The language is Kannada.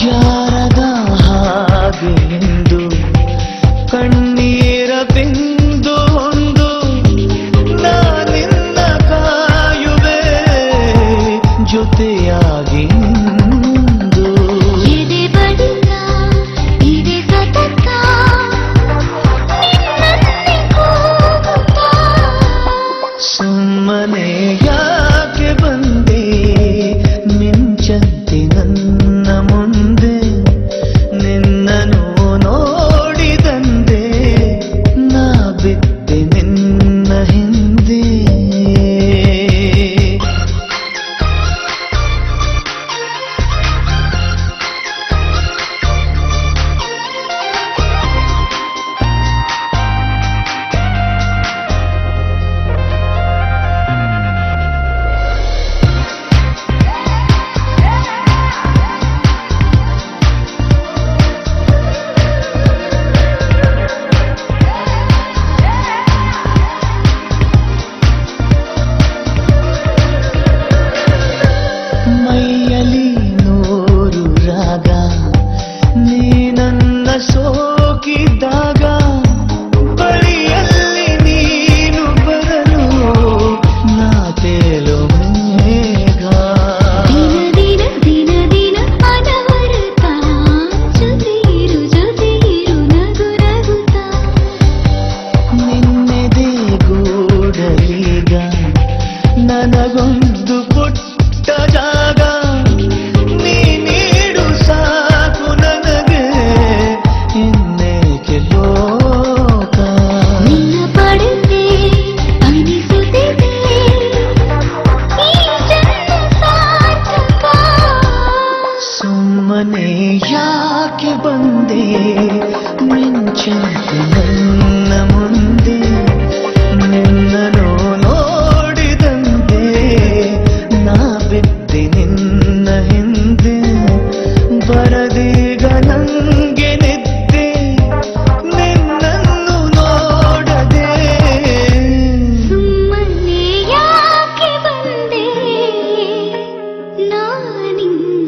ಜಾರದ ಹಾಗೆ ಎಂದು ಕಣ್ಣೀರ ಬಿಂದು ಒಂದು ನಾನಿನ್ನ ಕಾಯುವೆ ಜೊತೆಯಾಗಿ ನಿಂದು. ಎದೆ ಬಡಿತ ಇದೆ ಸತತ ನಿನ್ನನ್ನೇ ಕೂಗುತ್ತಾ. ಸುಮ್ಮನೆ ಯಾಕೆ ಬಂದೆ ಮಿಂಚಂತೆ ನನ್ನ ಮುಂದೆ ನಿನ್ನನು ನೋಡಿದಂದೆ ನಾ ಬಿದ್ದೆ ನಿನ್ನ ಹಿಂದೆ. ಮೈಯಲಿ ನೂರು ರಾಗ ನೀ ನನ್ನ ಸೋಕಿದ್ದಾಗ ಬಳಿಯಲ್ಲಿ ನೀನು ಬರಲು ನಾ ತೇಲೋ ಮೇಘ. ದಿನ ದಿನ ದಿನ ದಿನ ಅನವರತ ಜೊತೆಯಿರು ಜೊತೆಯಿರು ನಗು ನಗುತ್ತಾ. ನಿನ್ನೆದೆ ಗೂಡಲೀಗ ನನಗೊಂದು ಪುಟ್ಟ ಜಾಗ ನೀ ನೀಡು ಸಾಕು ನನಗೆ ಇನ್ನೇಕೆ ಲೋಕ. ನಿನ್ನ ಪಡೆದೆ ಅನಿಸುತ್ತಿದೆ ಈ ಜನ್ಮ ಸಾರ್ಥಕ. ಸುಮ್ಮನೆ ಯಾಕೆ ಬಂದೆ ಮಿಂಚಂತೆ ನನ್ನ ಮುಂದೆ ನಿನ್ನನು ನೋಡಿದಂತೆ ನಾ ಬಿದ್ದೆ ನಿನ್ನ ಹಿಂದೆ. ಬರದೀಗ ನಂಗೆ ನಿದ್ದೆ ನಿನ್ನನ್ನು ನೋಡದೆ. ಸುಮ್ಮನೆ ಯಾಕೆ ಬಂದೆ ನಾನಿನ್ನ